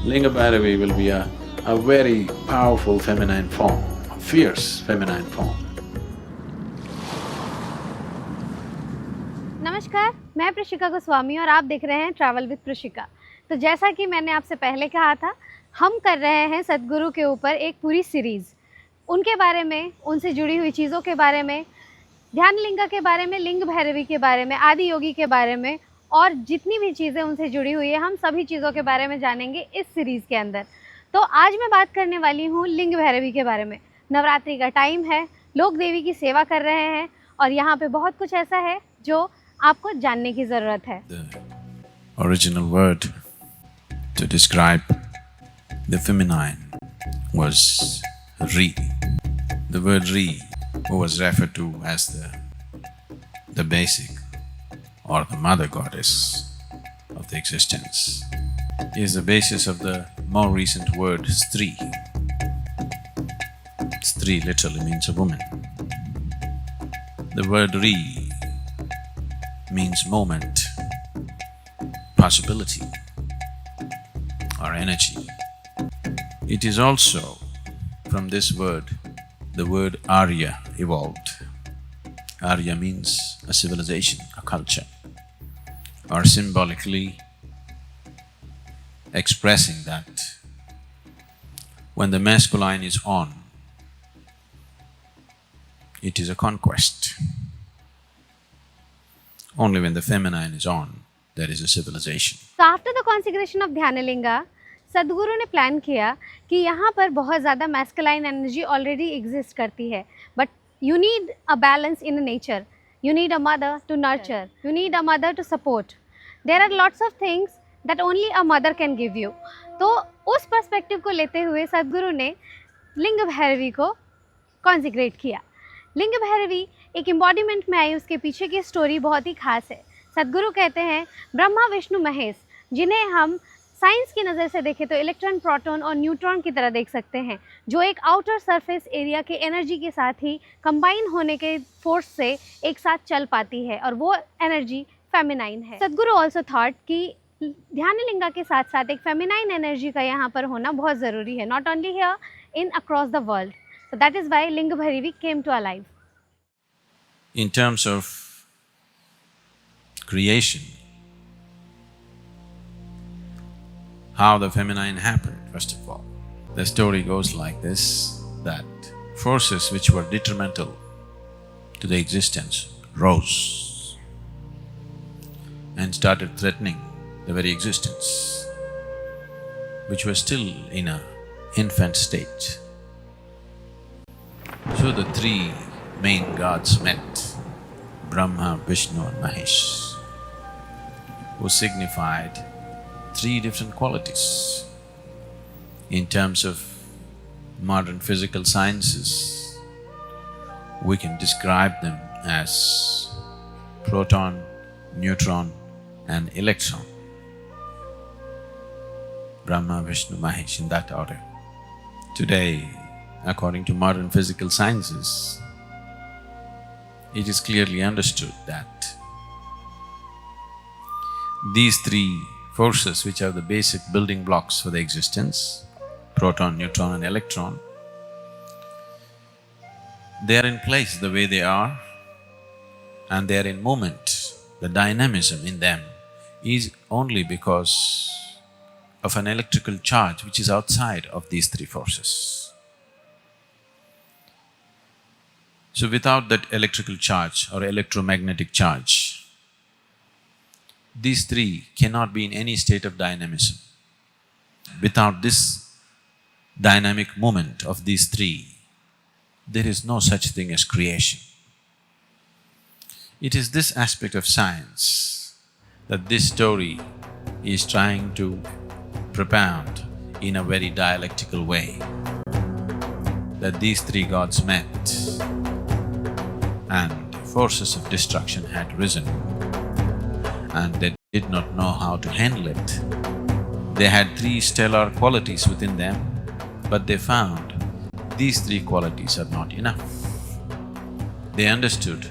Linga Bhairavi will be a very powerful feminine form, a fierce feminine form. नमस्कार, मैं प्रशिका गोस्वामी और आप देख रहे हैं ट्रैवल विद प्रशिका। तो जैसा कि मैंने आपसे पहले कहा था, हम कर रहे हैं सद्गुरु के ऊपर एक पूरी सीरीज़, उनके बारे में, उनसे जुड़ी हुई चीज़ों के बारे में, ध्यानलिंगा के बारे में, लिंग भैरवी के बारे में, आदि योगी के बारे में और जितनी भी चीज़ें उनसे जुड़ी हुई है, हम सभी चीज़ों के बारे में जानेंगे इस सीरीज़ के अंदर। तो आज मैं बात करने वाली हूँ लिंग भैरवी के बारे में। नवरात्रि का टाइम है, लोग देवी की सेवा कर रहे हैं और यहाँ पे बहुत कुछ ऐसा है जो आपको जानने की ज़रूरत है। The original word to describe the feminine was Re. The word Re was referred to as the basic or the mother goddess of the existence. Is the basis of the more recent word Stri. Stri literally means a woman. The word Re means moment, possibility or energy. It is also from this word, the word Arya evolved. Arya means a civilization, a culture, or symbolically expressing that when the masculine is on, it is a conquest. Only when the feminine is on, there is a civilization. So after the consecration of Dhyanalinga, सदगुरु ने plan किया कि यहाँ पर बहुत ज़्यादा masculine energy already exist करती है, but you need a balance in nature, you need a mother to nurture, you need a mother to support, there are lots of things that only a mother can give you. तो उस perspective को लेते हुए सदगुरु ने लिंग भैरवी को consecrate किया। लिंग भैरवी एक एम्बॉडीमेंट में आई, उसके पीछे की स्टोरी बहुत ही खास है। सदगुरु कहते हैं ब्रह्मा विष्णु महेश, जिन्हें हम साइंस की नज़र से देखें तो इलेक्ट्रॉन, प्रोटॉन और न्यूट्रॉन की तरह देख सकते हैं, जो एक आउटर सरफेस एरिया के एनर्जी के साथ ही कंबाइन होने के फोर्स से एक साथ चल पाती है और वो एनर्जी फेमिनाइन है। सदगुरु ऑल्सो थॉट कि ध्यानलिंगा के साथ साथ एक फेमिनाइन एनर्जी का यहाँ पर होना बहुत ज़रूरी है, not only here, in across the world. So that is why Linga Bhairavi came to our life. In terms of creation, how the feminine happened, first of all. The story goes like this, that forces which were detrimental to the existence rose and started threatening the very existence, which was still in an infant state. So the three main gods met, Brahma, Vishnu and Mahesh, who signified three different qualities. In terms of modern physical sciences, we can describe them as proton, neutron and electron. Brahma, Vishnu, Mahesh, in that order. Today, according to modern physical sciences, it is clearly understood that these three forces, which are the basic building blocks for the existence, proton, neutron and electron, they are in place the way they are and they are in movement. The dynamism in them is only because of an electrical charge which is outside of these three forces. So without that electrical charge or electromagnetic charge, these three cannot be in any state of dynamism. Without this dynamic movement of these three, there is no such thing as creation. It is this aspect of science that this story is trying to propound in a very dialectical way, that these three gods met and forces of destruction had risen and they did not know how to handle it. They had three stellar qualities within them, but they found these three qualities are not enough. They understood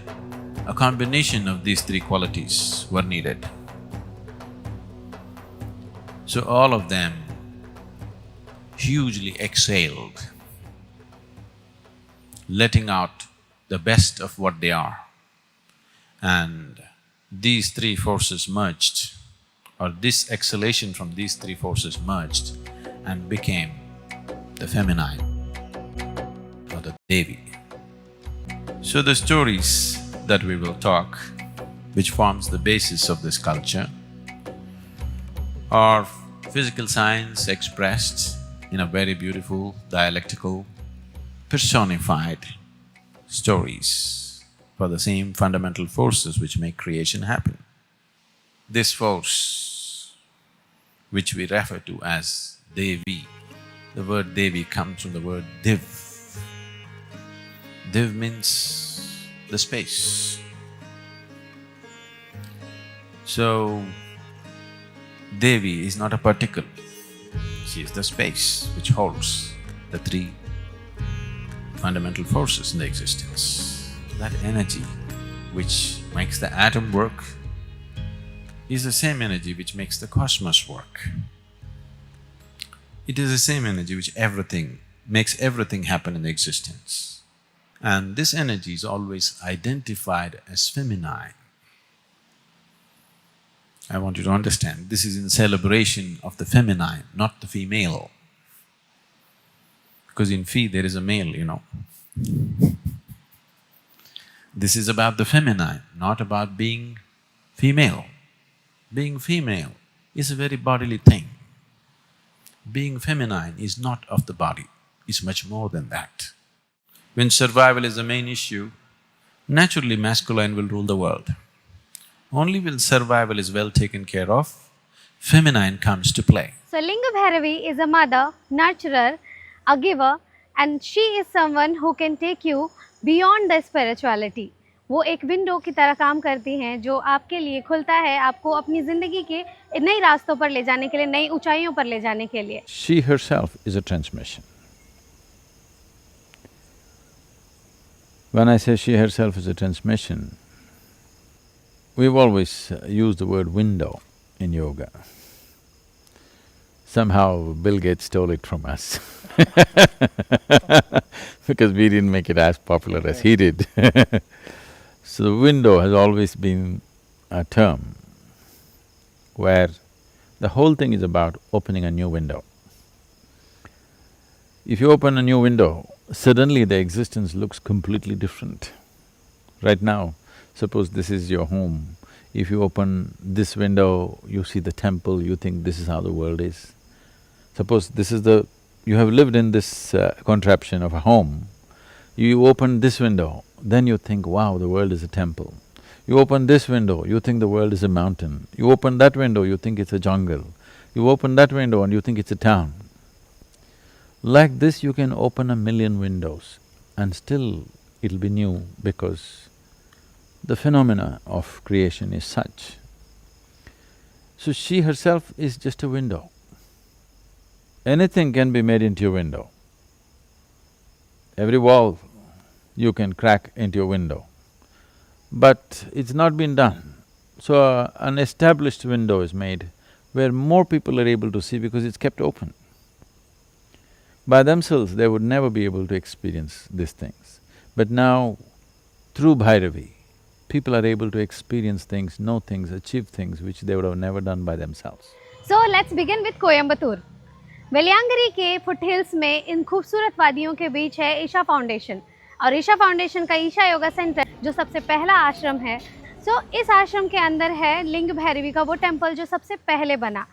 a combination of these three qualities were needed. So all of them hugely exhaled, letting out the best of what they are. And these three forces merged, or this exhalation from these three forces merged and became the feminine or the Devi. So the stories that we will talk, which forms the basis of this culture, are physical science expressed in a very beautiful, dialectical, personified stories for the same fundamental forces which make creation happen. This force, which we refer to as Devi, the word Devi comes from the word Div. Div means the space. So, Devi is not a particle, she is the space which holds the three fundamental forces in the existence. That energy which makes the atom work is the same energy which makes the cosmos work. It is the same energy which makes everything happen in existence. And this energy is always identified as feminine. I want you to understand, this is in celebration of the feminine, not the female. Because in Phi there is a male, you know. This is about the feminine, not about being female. Being female is a very bodily thing. Being feminine is not of the body, it's much more than that. When survival is the main issue, naturally masculine will rule the world. Only when survival is well taken care of, feminine comes to play. So Linga Bhairavi is a mother, nurturer, a giver, and she is someone who can take you beyond the spirituality. वो एक window की तरह काम करती हैं जो आपके लिए खुलता है, आपको अपनी जिंदगी के नए रास्तों पर ले जाने के लिए, नई ऊंचाइयों पर ले जाने के लिए। She herself is a transmission. When I say she herself is a transmission, we've always used the word window in yoga. Somehow Bill Gates stole it from us because we didn't make it as popular as he did. So the window has always been a term where the whole thing is about opening a new window. If you open a new window, suddenly the existence looks completely different. Right now, suppose this is your home, if you open this window, you see the temple, you think this is how the world is. Suppose this is the… you have lived in this contraption of a home, you open this window, then you think, wow, the world is a temple. You open this window, you think the world is a mountain. You open that window, you think it's a jungle. You open that window and you think it's a town. Like this, you can open 1,000,000 windows and still it'll be new because the phenomena of creation is such. So she herself is just a window. Anything can be made into a window. Every wall you can crack into a window. But it's not been done. So an established window is made where more people are able to see because it's kept open. By themselves, they would never be able to experience these things. But now, through Bhairavi, people are able to experience things, know things, achieve things which they would have never done by themselves. So let's begin with Coimbatore. वेलियांगरी के foothills में इन खूबसूरत वादियों के बीच है Isha foundation और Isha foundation का Isha yoga centre जो सबसे पहला आश्रम है। सो इस आश्रम के अंदर है लिंग भैरवी का वो टेम्पल जो सबसे पहले बना।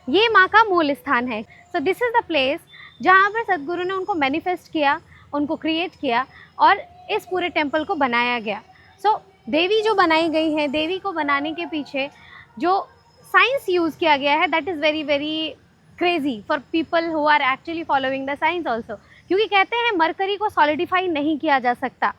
ये माँ का मूल स्थान है। So this is the place जहाँ पर सदगुरु ने उनको मैनिफेस्ट किया, उनको क्रिएट किया और इस पूरे टेम्पल को बनाया गया। सो देवी जो बनाई गई है, देवी को बनाने के पीछे जो साइंस यूज़ किया गया है that is very very crazy for people who are actually following the science also, क्योंकि कहते हैं मरकरी को सॉलिडिफाई नहीं किया जा सकता।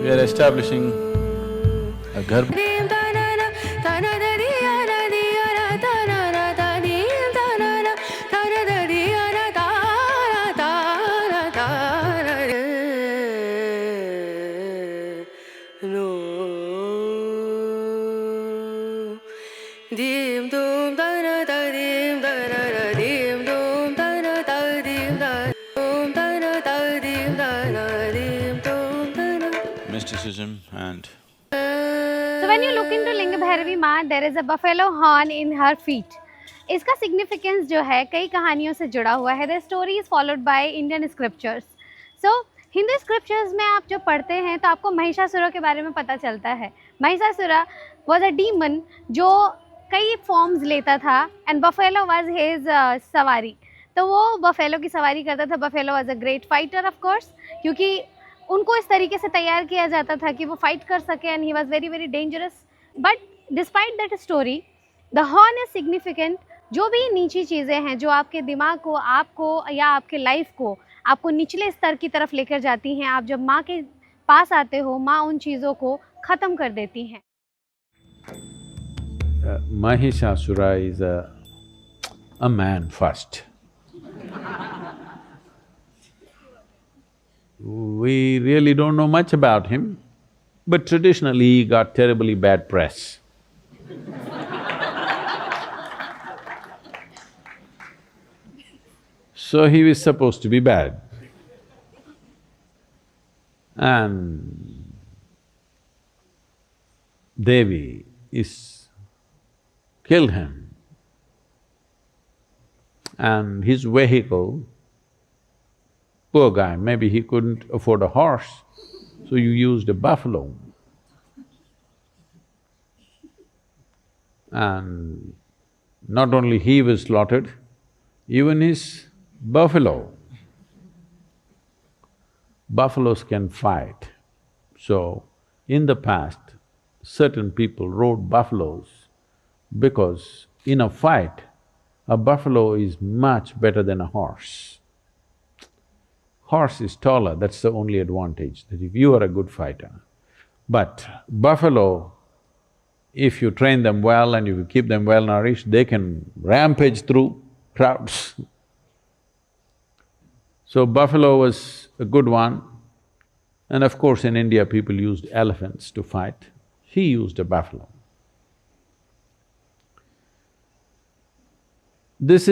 We are establishing a garb. Mysticism and So when you look into Linga Bhairavi Ma, there is a buffalo horn in her feet. इसका significance जो है कई कहानियों से जुड़ा हुआ है. The story is followed by Indian scriptures. So Hindu scriptures में आप जब पढ़ते हैं तो आपको महिषासुर के बारे में पता चलता है. महिषासुर वाज अ डीमन जो कई फॉर्म्स लेता था एंड बफेलो वाज हिज सवारी. तो वो बफेलो की सवारी करता था. Buffalo was a great fighter of course, क्योंकि उनको इस तरीके से तैयार किया जाता था कि वो फाइट कर सके and he was very very dangerous. But despite that story the horn is significant. जो भी नीची चीज़ें हैं जो आपके दिमाग को, आपको या आपके लाइफ को आपको निचले स्तर की तरफ लेकर जाती हैं, आप जब माँ के पास आते हो, माँ उन चीज़ों को ख़त्म कर देती हैं. Mahishasura is a man first. We really don't know much about him, but traditionally he got terribly bad press. So he was supposed to be bad. And Devi killed him. And his vehicle, poor guy, maybe he couldn't afford a horse, so you used a buffalo. And not only he was slaughtered, even his buffalo. Buffaloes can fight. So, in the past, certain people rode buffaloes because in a fight, a buffalo is much better than a horse. Horse is taller, that's the only advantage, that if you are a good fighter. But buffalo, if you train them well and if you keep them well nourished, they can rampage through crowds. So buffalo was a good one. And of course in India people used elephants to fight. He used a buffalo. This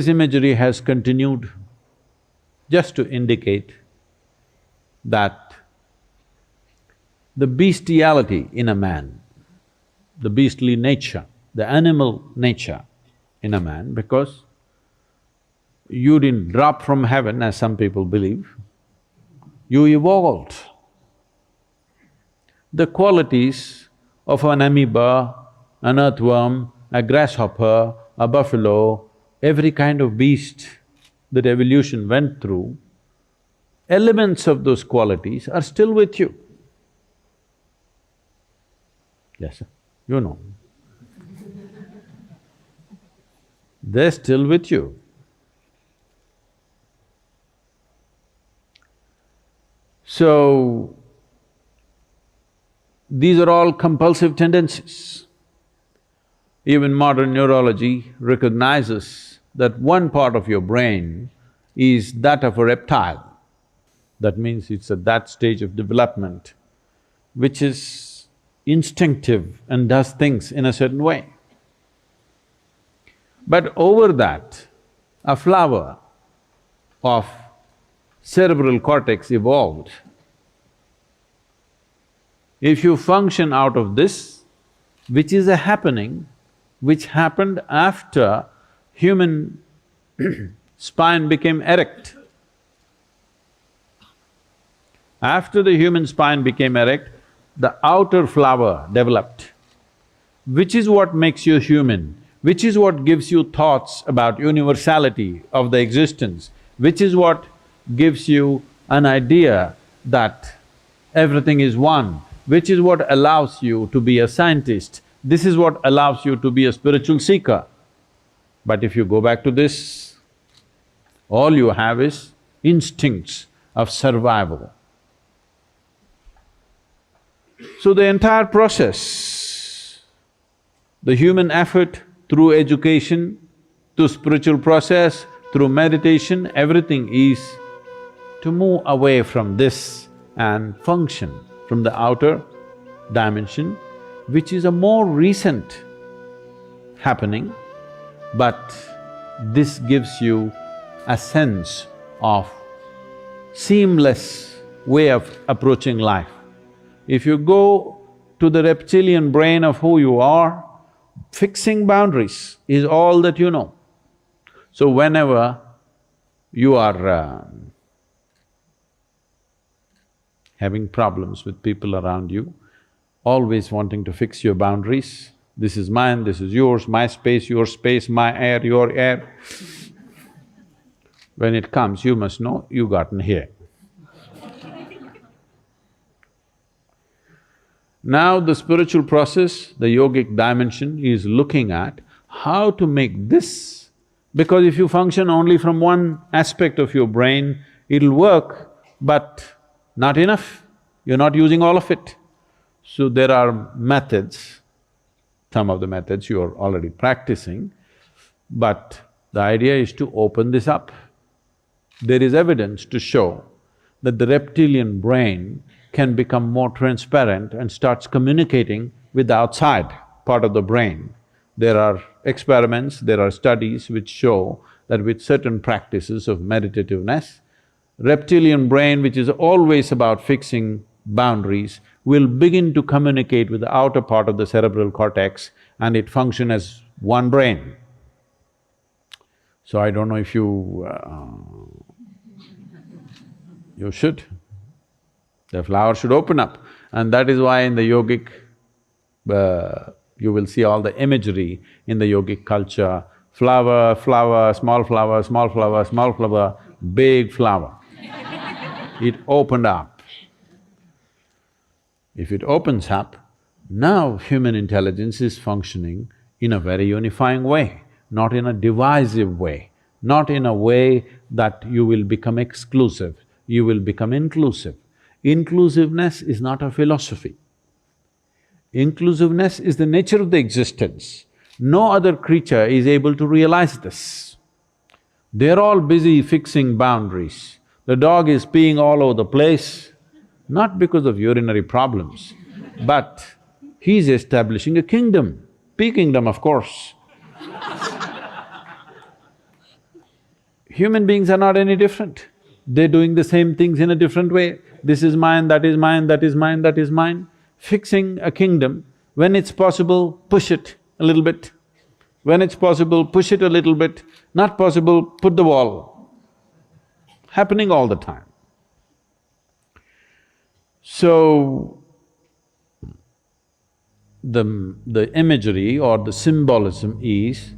imagery has continued just to indicate that the bestiality in a man, the beastly nature, the animal nature in a man, because you didn't drop from heaven as some people believe, you evolved. The qualities of an amoeba, an earthworm, a grasshopper, a buffalo, every kind of beast that evolution went through, elements of those qualities are still with you. Yes, sir, you know. They're still with you. So, these are all compulsive tendencies. Even modern neurology recognizes that one part of your brain is that of a reptile. That means it's at that stage of development which is instinctive and does things in a certain way. But over that, a flower of cerebral cortex evolved. If you function out of this, which is a happening, which happened after human spine became erect. After the human spine became erect, the outer flower developed, which is what makes you human, which is what gives you thoughts about universality of the existence, which is what gives you an idea that everything is one, which is what allows you to be a scientist. This is what allows you to be a spiritual seeker. But if you go back to this, all you have is instincts of survival. So the entire process, the human effort through education, through spiritual process, through meditation, everything is to move away from this and function from the outer dimension, which is a more recent happening, but this gives you a sense of seamless way of approaching life. If you go to the reptilian brain of who you are, fixing boundaries is all that you know. So whenever you are having problems with people around you, always wanting to fix your boundaries, this is mine, this is yours, my space, your space, my air, your air. When it comes, you must know you gotten here. Now the spiritual process, the yogic dimension is looking at how to make this, because if you function only from one aspect of your brain, it'll work, but not enough, you're not using all of it. So there are methods, some of the methods you are already practicing, but the idea is to open this up. There is evidence to show that the reptilian brain can become more transparent and starts communicating with the outside part of the brain. There are experiments, there are studies which show that with certain practices of meditativeness, reptilian brain, which is always about fixing boundaries, will begin to communicate with the outer part of the cerebral cortex and it function as one brain. So I don't know if you should. The flower should open up, and that is why in the yogic, you will see all the imagery in the yogic culture, flower, flower, small flower, small flower, small flower, big flower. It opened up. If it opens up, now human intelligence is functioning in a very unifying way, not in a divisive way, not in a way that you will become exclusive, you will become inclusive. Inclusiveness is not a philosophy. Inclusiveness is the nature of the existence. No other creature is able to realize this. They're all busy fixing boundaries. The dog is peeing all over the place, not because of urinary problems, but he's establishing a kingdom, pea kingdom, of course. Human beings are not any different. They're doing the same things in a different way. This is mine, that is mine, that is mine, that is mine. Fixing a kingdom, when it's possible, push it a little bit. When it's possible, push it a little bit. Not possible, put the wall. Happening all the time. So, the imagery or the symbolism is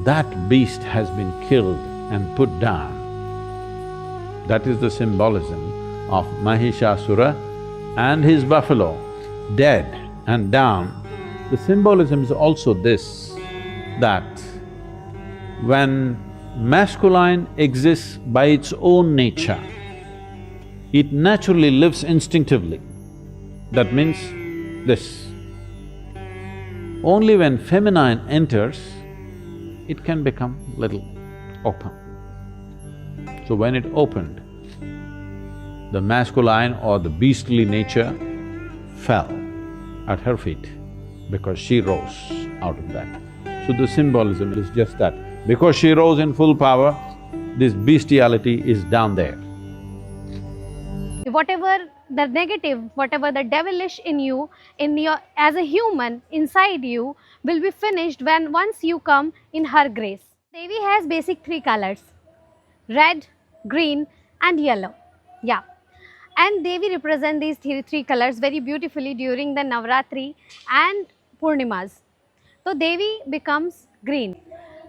that beast has been killed and put down. That is the symbolism of Mahishasura and his buffalo, dead and down. The symbolism is also this, that when masculine exists by its own nature, it naturally lives instinctively. That means this. Only when feminine enters, it can become little open. So when it opened, the masculine or the beastly nature fell at her feet because she rose out of that. So the symbolism is just that. Because she rose in full power, this bestiality is down there. Whatever the negative, whatever the devilish in you, as a human, inside you, will be finished once you come in her grace. Devi has basic three colors: red, green and yellow. Yeah. And Devi represent these three colors very beautifully during the Navratri and Purnimas. तो देवी becomes green.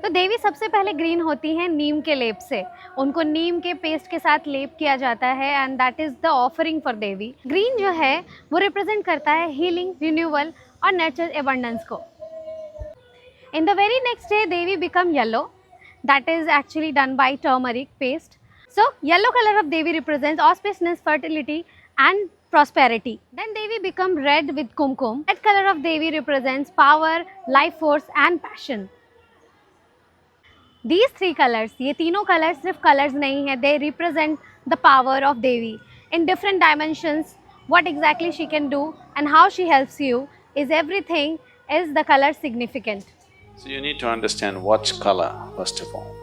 तो देवी सबसे पहले green होती हैं नीम के लेप से, उनको नीम के पेस्ट के साथ लेप किया जाता है and that is the offering for Devi. Green जो है वो रिप्रेजेंट करता है हीलिंग, रिन्यूअल और नेचर एबंडेंस को. In the very next day Devi become yellow, that is actually done by turmeric paste. So, yellow color of Devi represents auspiciousness, fertility and prosperity. Then Devi become red with kumkum. Red color of Devi represents power, life force and passion. These three colors, ये तीनों colors सिर्फ colors नहीं है, they represent the power of Devi in different dimensions. What exactly she can do and how she helps you is everything is the color significant. So you need to understand what's color, first of all.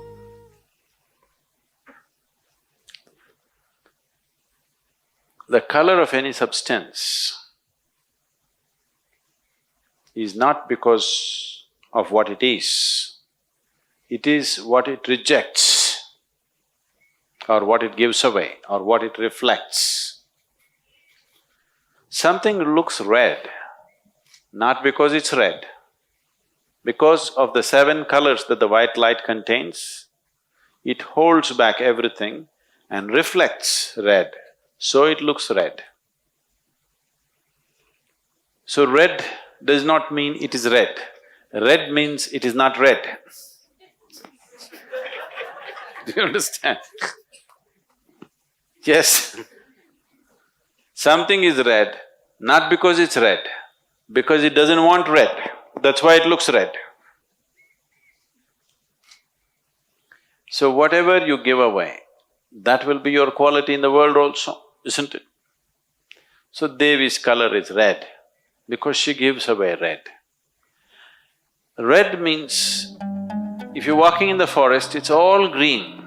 The color of any substance is not because of what it is what it rejects, or what it gives away, or what it reflects. Something looks red, not because it's red, because of the 7 colors that the white light contains, it holds back everything and reflects red, so it looks red. So red does not mean it is red, red means it is not red. Do you understand? Yes. Something is red, not because it's red, because it doesn't want red, that's why it looks red. So whatever you give away, that will be your quality in the world also, isn't it? So Devi's color is red because she gives away red. Red means, if you're walking in the forest, it's all green,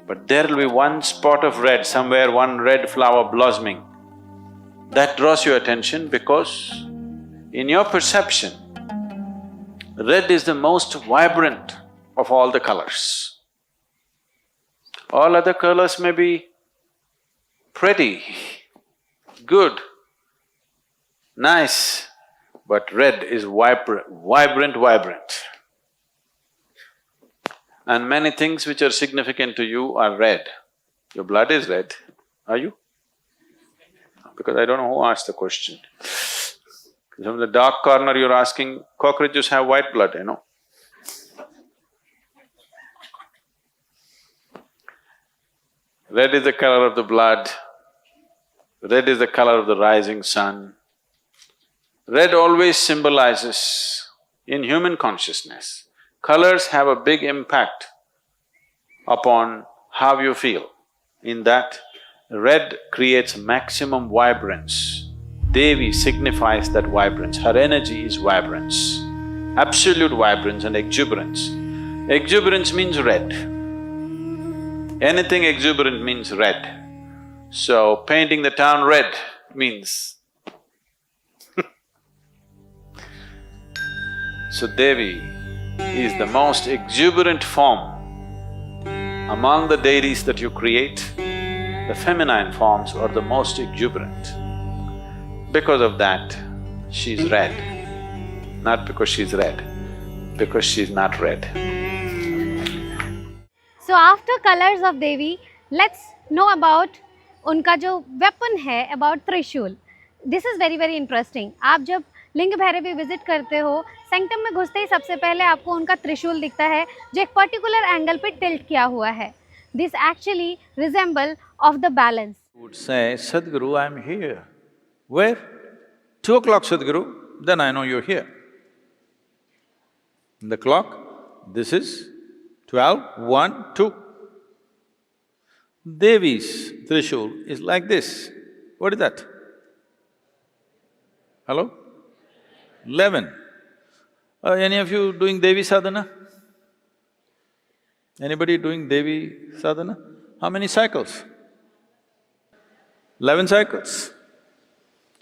but there'll be one spot of red somewhere, one red flower blossoming. That draws your attention because in your perception, red is the most vibrant of all the colors. All other colors may be pretty, good, nice, but red is vibrant. And many things which are significant to you are red. Your blood is red, are you? Because I don't know who asked the question. From the dark corner you're asking, cockroaches have white blood, you know. Red is the color of the blood, red is the color of the rising sun. Red always symbolizes, in human consciousness, colors have a big impact upon how you feel. In that, red creates maximum vibrance. Devi signifies that vibrance, her energy is vibrance, absolute vibrance and exuberance. Exuberance means red. Anything exuberant means red. So, painting the town red means So Devi is the most exuberant form among the deities that you create. The feminine forms are the most exuberant. Because of that, she's red. Not because she's red, because she's not red. So after colors of Devi, let's know about उनका जो weapon है, about trishul. This is very interesting. आप जब लिंग Bhairavi visit करते हो, sanctum में घुसते ही सबसे पहले आपको उनका त्रिशूल दिखता है जो एक पर्टिकुलर एंगल पे टिल्ट किया हुआ है. This actually resemble of the balance. Would say, Sadhguru, I'm here. Where? 2 o'clock, Sadhguru, then I know you're here. The clock, this is 12, 1, 2. Devi's trishul is like this. What is that? Hello? 11. Any of you doing Devi sadhana? Anybody doing Devi sadhana? How many cycles? 11 cycles.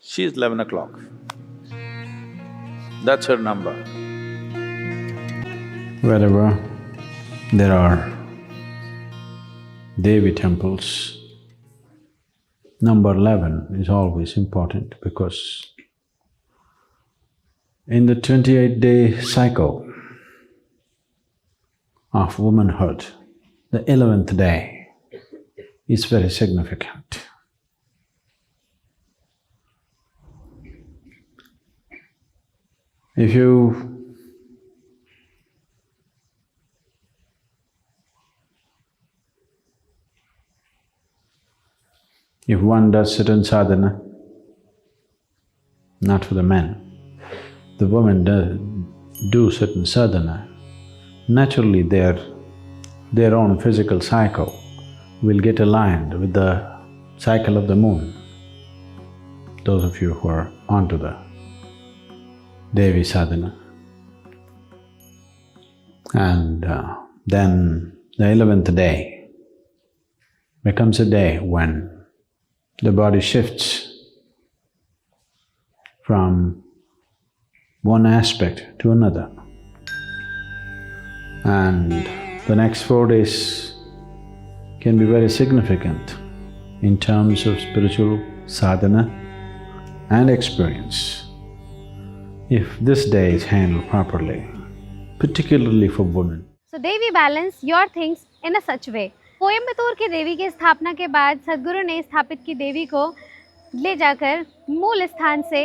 She's 11 o'clock. That's her number. Wherever there are Devi temples, number 11 is always important because in the 28-day cycle of womanhood, the 11th day is very significant. If you If one does certain sadhana, not for the men, the women do certain sadhana, naturally their own physical cycle will get aligned with the cycle of the moon. Those of you who are onto the Devi sadhana. And then the 11th day becomes a day when the body shifts from one aspect to another. And the next 4 days can be very significant in terms of spiritual sadhana and experience, if this day is handled properly, particularly for women. So Devi balance your things in a such way. Coimbatore की देवी की स्थापना के बाद सद्गुरु ने स्थापित की देवी को ले जाकर मूल स्थान से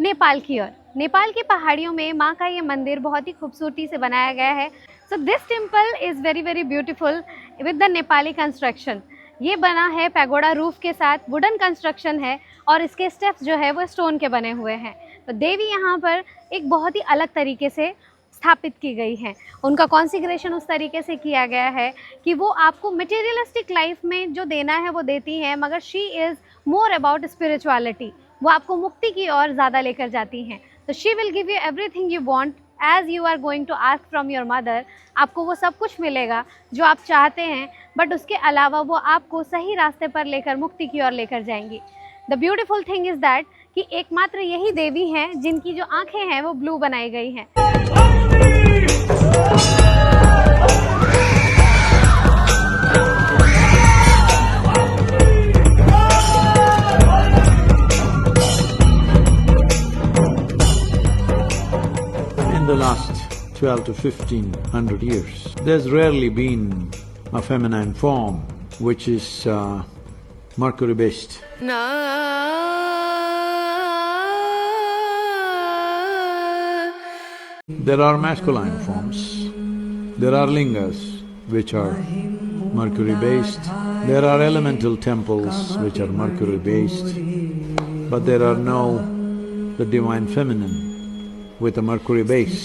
नेपाल की ओर, नेपाल की पहाड़ियों में माँ का ये मंदिर बहुत ही खूबसूरती से बनाया गया है. So this temple is very very beautiful with the Nepali construction. ये बना है पैगोडा रूफ के साथ, वुडन कंस्ट्रक्शन है और इसके स्टेप्स जो है वो स्टोन के बने हुए हैं. तो देवी यहाँ पर एक बहुत ही अलग तरीके से स्थापित की गई हैं. उनका कॉन्सिग्रेशन उस तरीके से किया गया है कि वो आपको मटेरियलिस्टिक लाइफ में जो देना है वो देती हैं, मगर she is more about spirituality. वो आपको मुक्ति की ओर ज़्यादा लेकर जाती हैं. तो she will give you everything you want as you are going to ask from your mother. आपको वो सब कुछ मिलेगा जो आप चाहते हैं, बट उसके अलावा वो आपको सही रास्ते पर लेकर मुक्ति की ओर लेकर जाएंगी. The beautiful thing is that कि एकमात्र यही देवी हैं जिनकी जो आँखें हैं वो ब्लू बनाई गई हैं. In the last 12 to 1500 years, there's rarely been a feminine form which is mercury-based. There are masculine forms, there are lingas which are mercury-based, there are elemental temples which are mercury-based, but there are no the divine feminine with a mercury base.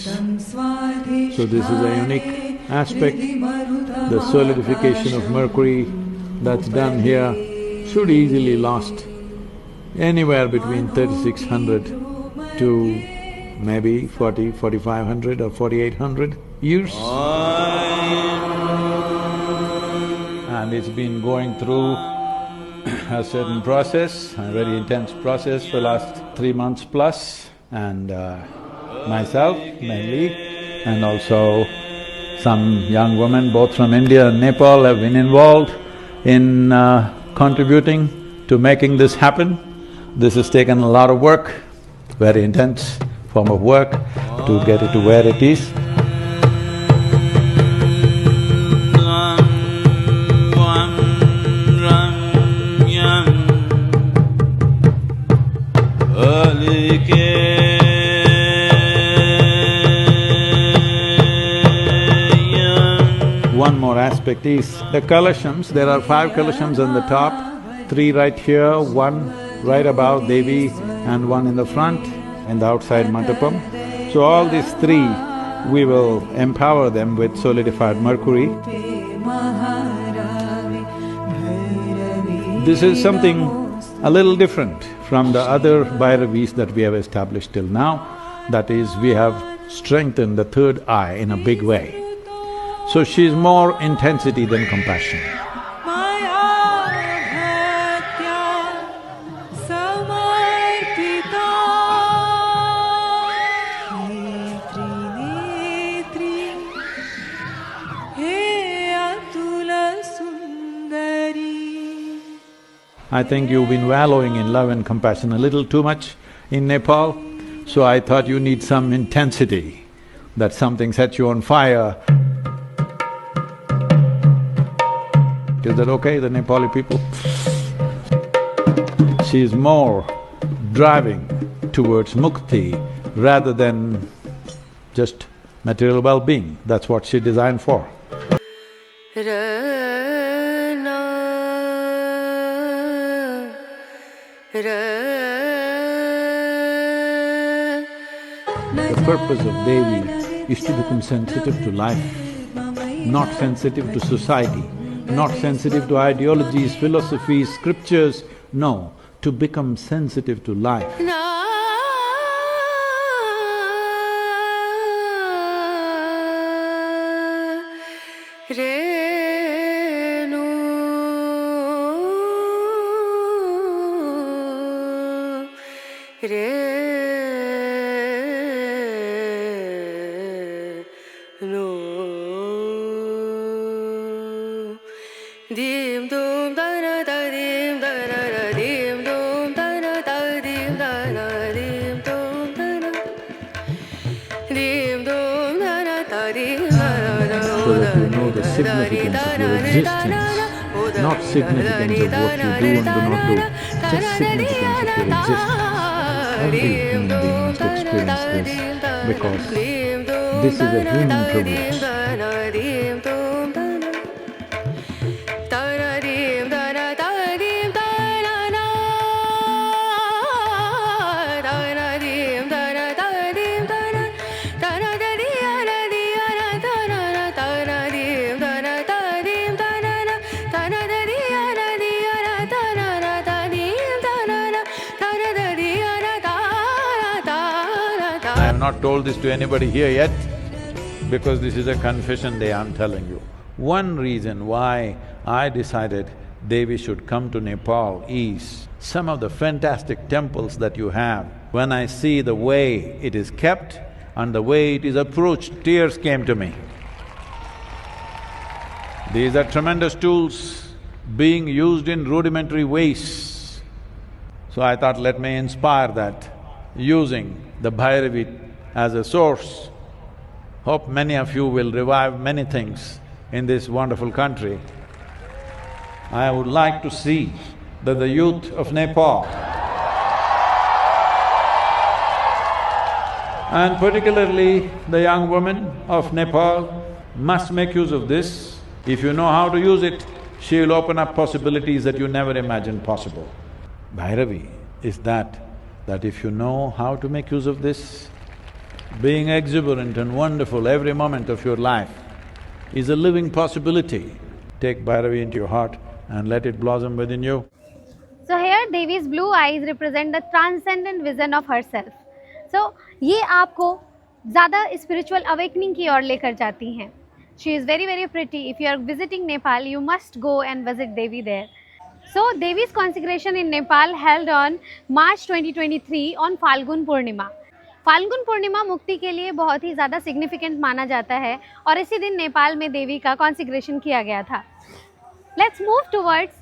So this is a unique aspect. The solidification of mercury that's done here should easily last anywhere between 3600 to maybe 4500 or 4800 years. And it's been going through a certain process, a very intense process for the last 3 months plus, and myself mainly, and also some young women both from India and Nepal have been involved in contributing to making this happen. This has taken a lot of work, very intense form of work to get it to where it is. One more aspect is the kalashams. There are 5 kalashams on the top, 3 right here, 1 right above Devi and 1 in the front, in the outside mandapam. So all these 3, we will empower them with solidified mercury. This is something a little different from the other Bhairavis that we have established till now. That is, we have strengthened the third eye in a big way. So she is more intensity than compassion. I think you've been wallowing in love and compassion a little too much in Nepal, so I thought you need some intensity, that something sets you on fire. Is that okay, the Nepali people? She is more driving towards mukti rather than just material well-being. That's what she designed for. The purpose of Devi is to become sensitive to life, not sensitive to society, not sensitive to ideologies, philosophies, scriptures, no, to become sensitive to life. So that you know the significance of your existence, not significance of what you do and do not do, just significance of your existence. Every human being must experience this, because this is a human privilege. I have not told this to anybody here yet, because this is a confession day I'm telling you. One reason why I decided Devi should come to Nepal is some of the fantastic temples that you have. When I see the way it is kept and the way it is approached, tears came to me. These are tremendous tools being used in rudimentary ways. So I thought, let me inspire that using the Bhairavi as a source. Hope many of you will revive many things in this wonderful country. I would like to see that the youth of Nepal, and particularly the young women of Nepal, must make use of this. If you know how to use it, she will open up possibilities that you never imagined possible. Bhairavi is that if you know how to make use of this, being exuberant and wonderful every moment of your life is a living possibility. Take Bhairavi into your heart and let it blossom within you. So here Devi's blue eyes represent the transcendent vision of herself. So ये आपको ज़्यादा spiritual awakening की ओर लेकर जाती हैं. She is very pretty. If you are visiting Nepal, you must go and visit Devi there. So Devi's consecration in Nepal held on March 2023 on Falgun Purnima. Phalgun पूर्णिमा मुक्ति के लिए बहुत ही ज़्यादा सिग्निफिकेंट माना जाता है और इसी दिन नेपाल में देवी का कॉन्सिग्रेशन किया गया था. Let's move towards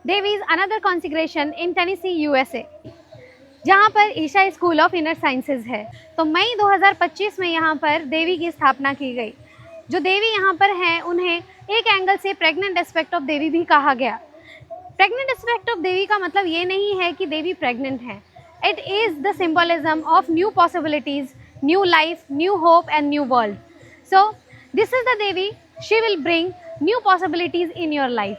Devi's another consecration in Tennessee USA, जहाँ पर Isha School of Inner Sciences है. तो मई 2025 में यहाँ पर देवी की स्थापना की गई. जो देवी यहाँ पर हैं उन्हें एक एंगल से प्रेग्नेंट एस्पेक्ट ऑफ देवी भी कहा गया. प्रेग्नेंट एस्पेक्ट ऑफ देवी का मतलब ये नहीं है कि देवी प्रेग्नेंट है. It is the symbolism of new possibilities, new life, new hope and new world. So, this is the Devi, she will bring new possibilities in your life.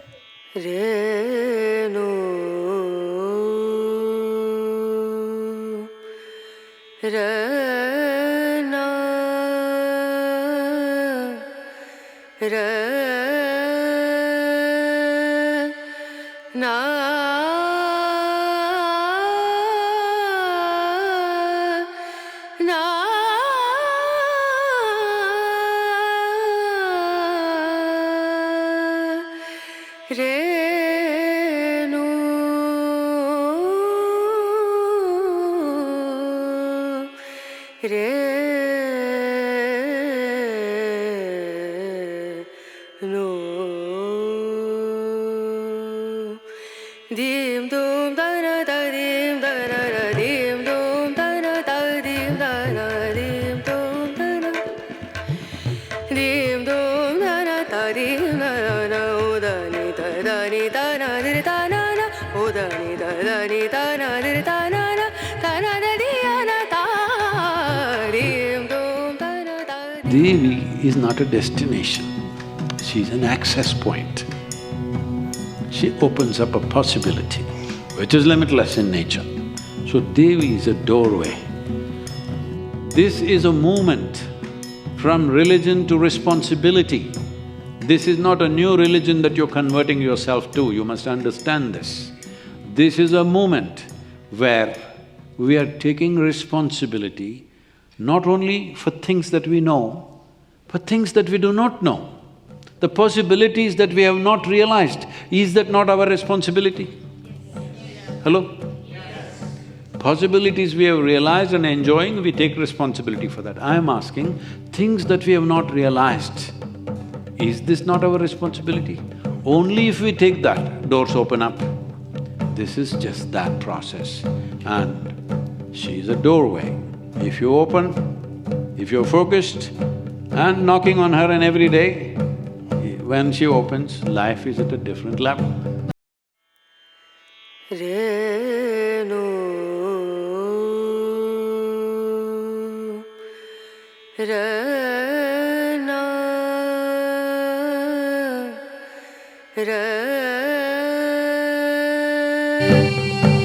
Devi is not a destination, she is an access point. She opens up a possibility which is limitless in nature. So Devi is a doorway. This is a movement from religion to responsibility. This is not a new religion that you're converting yourself to, you must understand this. This is a movement where we are taking responsibility not only for things that we know, but things that we do not know. The possibilities that we have not realized, is that not our responsibility? Hello? Possibilities we have realized and enjoying, we take responsibility for that. I am asking, things that we have not realized, is this not our responsibility? Only if we take that, doors open up. This is just that process. And she is a doorway. If you open, if you're focused and knocking on her and every day, when she opens, life is at a different level.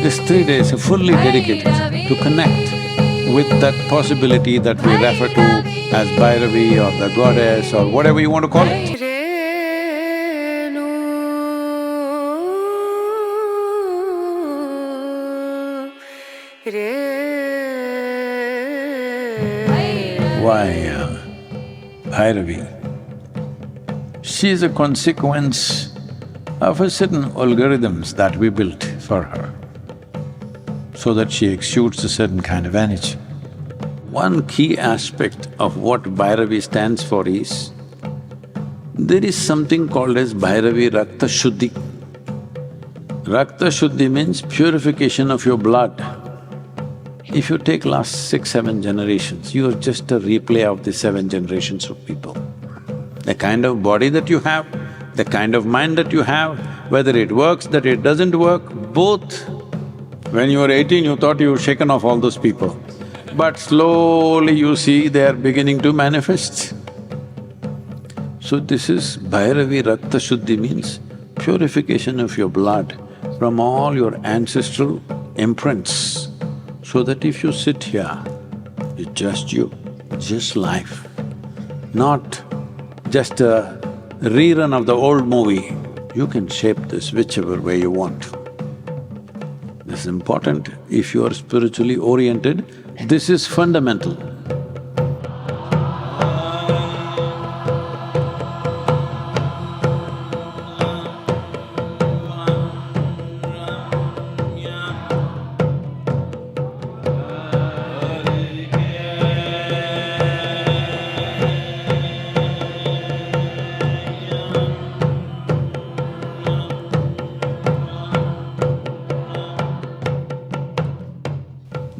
These 3 days are fully dedicated to connect with that possibility that we refer to as Bhairavi or the goddess or whatever you want to call it. Why Bhairavi? She is a consequence of a certain algorithms that we built for her, so that she exudes a certain kind of energy. One key aspect of what Bhairavi stands for is, there is something called as Bhairavi Rakta Shuddhi. Rakta Shuddhi means purification of your blood. If you take last 6-7 generations, you are just a replay of the 7 generations of people. The kind of body that you have, the kind of mind that you have, whether it works, that it doesn't work, both. When you were 18, you thought you were shaken off all those people, but slowly you see they are beginning to manifest. So this is Bhairavi Rakta Shuddhi means purification of your blood from all your ancestral imprints, so that if you sit here, it's just you, just life, not just a rerun of the old movie. You can shape this whichever way you want. This is important. If you are spiritually oriented, this is fundamental.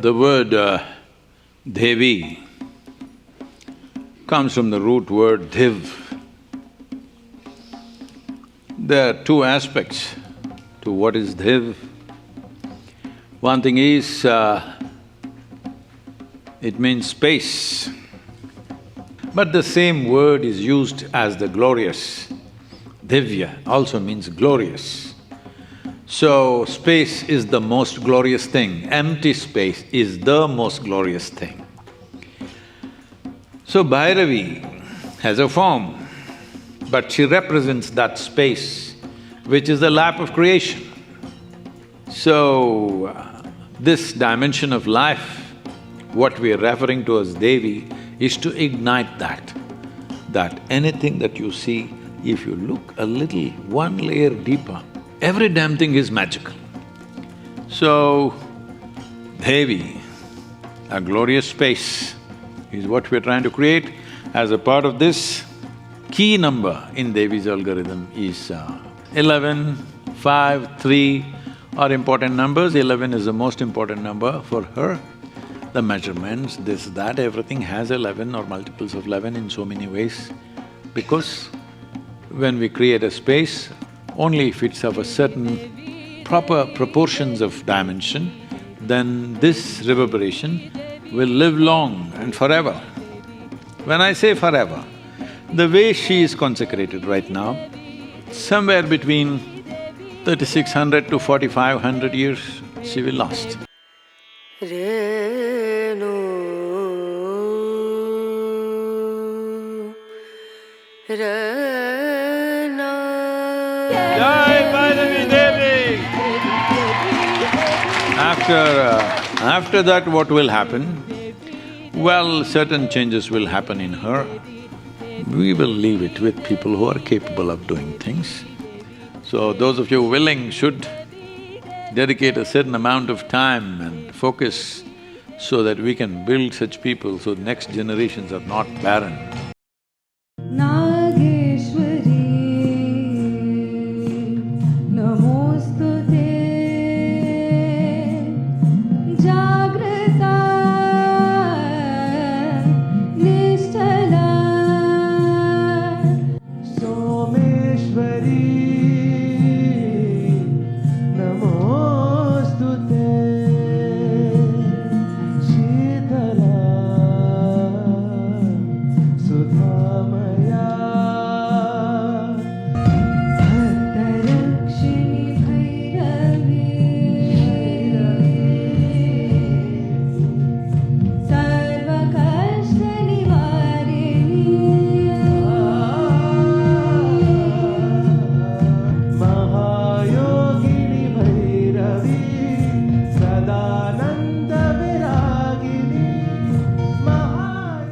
The word Devi comes from the root word Dhiv. There are 2 aspects to what is Dhiv. One thing is, it means space. But the same word is used as the glorious. Divya also means glorious. So, space is the most glorious thing, empty space is the most glorious thing. So, Bhairavi has a form, but she represents that space, which is the lap of creation. So, this dimension of life, what we are referring to as Devi, is to ignite that anything that you see, if you look a little, 1 layer deeper, every damn thing is magical. So, Devi, a glorious space, is what we're trying to create. As a part of this, key number in Devi's algorithm is 11, 5, 3 are important numbers. 11 is the most important number for her. The measurements, this, that, everything has 11 or multiples of 11 in so many ways, because when we create a space, only if it's of a certain proper proportions of dimension, then this reverberation will live long and forever. When I say forever, the way she is consecrated right now, somewhere between 3600 to 4500 years, she will last. Renu Rena. Jai Bhairavi Devi! After that, what will happen? Well, certain changes will happen in her. We will leave it with people who are capable of doing things. So those of you willing should dedicate a certain amount of time and focus so that we can build such people so next generations are not barren.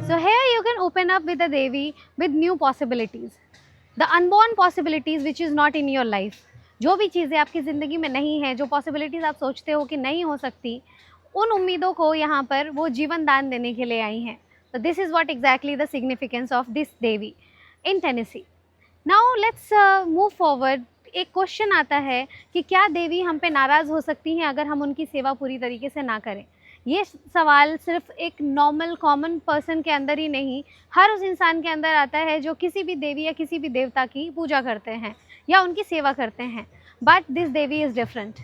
So here you can open up with the Devi with new possibilities. The unborn possibilities which is not in your life. जो भी चीज़ें आपकी ज़िंदगी में नहीं है, जो possibilities आप सोचते हो कि नहीं हो सकती, उन उम्मीदों को यहाँ पर वो जीवन दान देने के लिए आई हैं. So this is what exactly the significance of this Devi in Tennessee. Now let's move forward. एक क्वेश्चन आता है कि क्या देवी हम पे नाराज़ हो सकती हैं अगर हम उनकी सेवा पूरी तरीके से ना करें. ये सवाल सिर्फ एक नॉर्मल कॉमन पर्सन के अंदर ही नहीं, हर उस इंसान के अंदर आता है जो किसी भी देवी या किसी भी देवता की पूजा करते हैं या उनकी सेवा करते हैं. But this Devi is different.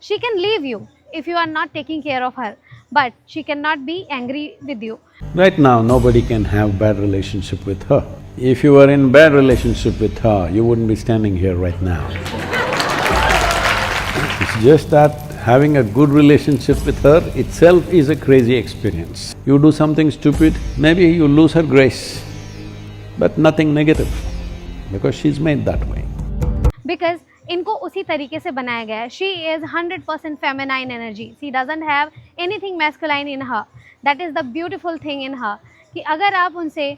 She can leave you if you are not taking care of her, but she cannot be angry with you. Right now, nobody can have bad relationship with her. If you were in bad relationship with her, you wouldn't be standing here right now. It's just that having a good relationship with her itself is a crazy experience. You do something stupid, maybe you lose her grace, but nothing negative, because she's made that way. Because इनको उसी तरीके से बनाया गया है. She is 100% feminine energy. She doesn't have anything masculine in her. That is the beautiful thing in her. कि अगर आप उनसे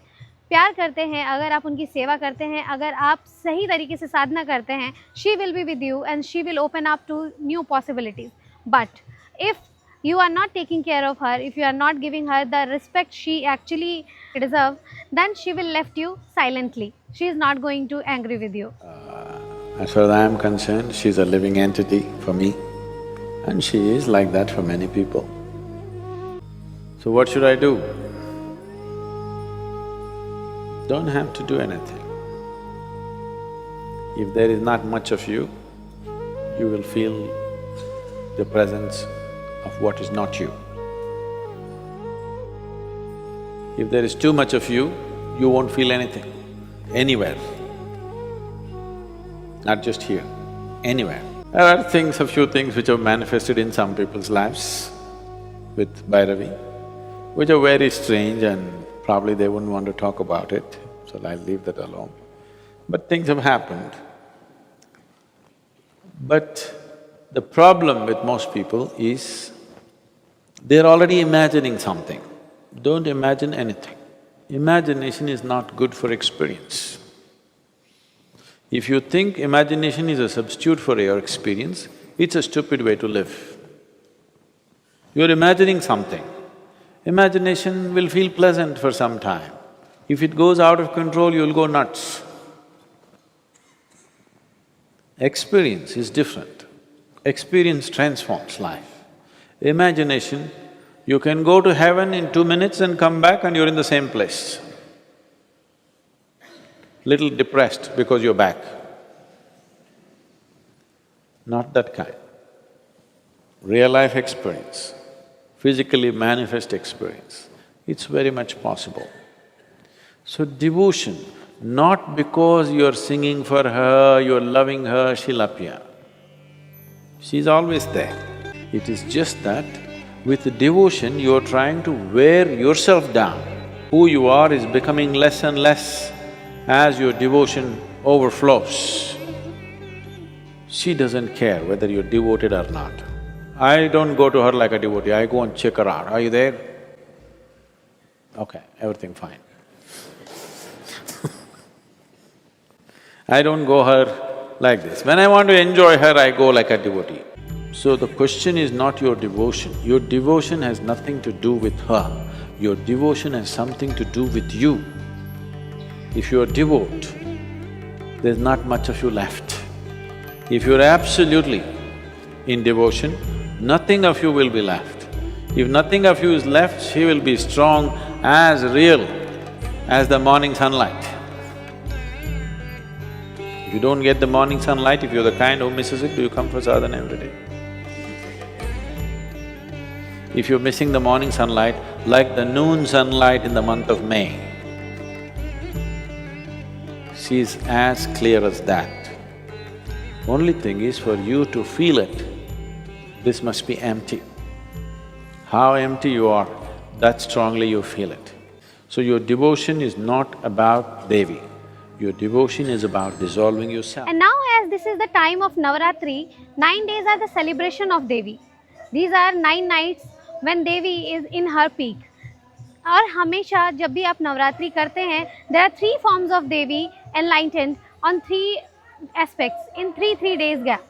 प्यार करते हैं, अगर आप उनकी सेवा करते हैं, अगर आप सही तरीके से साधना करते हैं, she will be with you and she will open up to new possibilities. But if you are not taking care of her, if you are not giving her the respect she actually deserves, then she will left you silently. She is not going to angry with you. As far as I am concerned, she's a living entity for me, and she is like that for many people. So what should I do? Don't have to do anything. If there is not much of you, you will feel the presence of what is not you. If there is too much of you, you won't feel anything, anywhere. Not just here, anywhere. There are things, a few things which have manifested in some people's lives with Bhairavi, which are very strange and probably they wouldn't want to talk about it, so I'll leave that alone. But things have happened. But the problem with most people is they're already imagining something. Don't imagine anything. Imagination is not good for experience. If you think imagination is a substitute for your experience, it's a stupid way to live. You're imagining something. Imagination will feel pleasant for some time. If it goes out of control, you'll go nuts. Experience is different. Experience transforms life. Imagination, you can go to heaven in 2 minutes and come back and you're in the same place. Little depressed because you're back. Not that kind. Real life experience, physically manifest experience, it's very much possible. So devotion, not because you're singing for her, you're loving her, she'll appear. She's always there. It is just that With devotion, you are trying to wear yourself down. Who you are is becoming less and less as your devotion overflows. She doesn't care whether you're devoted or not. I don't go to her like a devotee, I go and check her out. Are you there? Okay, everything fine. I don't go her like this. When I want to enjoy her, I go like a devotee. So the question is not your devotion. Your devotion has nothing to do with her. Your devotion has something to do with you. If you're devout, there's not much of you left. If you're absolutely in devotion, nothing of you will be left. If nothing of you is left, she will be strong, as real as the morning sunlight. If you don't get the morning sunlight, if you're the kind who misses it, do you come for sadhana every day? If you're missing the morning sunlight, like the noon sunlight in the month of May, she's as clear as that. Only thing is for you to feel it, this must be empty. How empty you are, that strongly you feel it. So your devotion is not about Devi, your devotion is about dissolving yourself. And now as this is the time of Navaratri, 9 days are the celebration of Devi. These are 9 nights when Devi is in her peak. और हमेशा जब भी आप नवरात्रि करते हैं, there are 3 forms of Devi enlightened on 3 aspects in 3 days gap.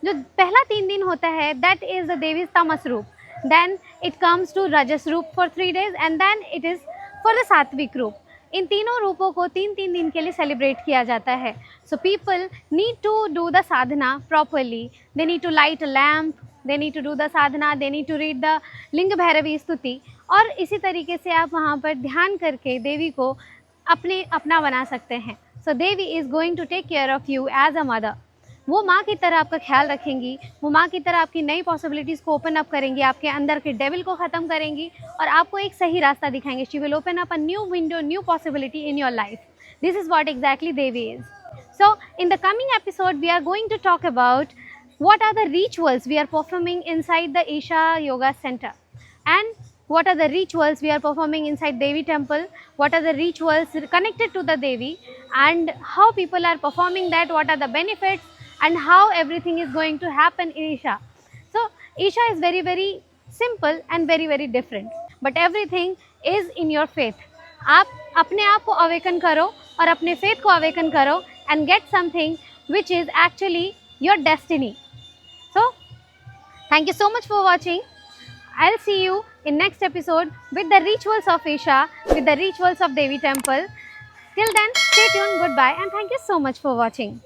जो पहला 3 दिन होता है, that is the Devi's tamas रूप. Then it comes to rajas रूप for 3 days and then it is for the सात्विक रूप. इन तीनों रूपों को 3 दिन के लिए सेलिब्रेट किया जाता है. So people need to do the sadhana properly. They need to light a lamp, they need to do the sadhana, they need to read the Linga Bhairavi स्तुति. और इसी तरीके से आप वहाँ पर ध्यान करके देवी को अपना बना सकते हैं. So Devi is going to take care of you as a mother. वो माँ की तरह आपका ख्याल रखेंगी, वो माँ की तरह आपकी नई पॉसिबिलिटीज़ को ओपन अप करेंगी, आपके अंदर के डेविल को ख़त्म करेंगी और आपको एक सही रास्ता दिखाएंगे. She will open up a new window, new possibility in your life. This is what exactly Devi is. So in the coming episode, we are going to talk about what are the rituals we are performing inside the Isha Yoga Center, and what are the rituals we are performing inside Devi temple, what are the rituals connected to the Devi, and how people are performing that, what are the benefits, and how everything is going to happen in Isha. So Isha is very simple and very different, but everything is in your faith. आप अपने आप को awaken करो और अपने faith को awaken करो and get something which is actually your destiny. So thank you so much for watching. I'll see you in next episode with the rituals of Isha, with the rituals of Devi temple. Till then, stay tuned, goodbye, and thank you so much for watching.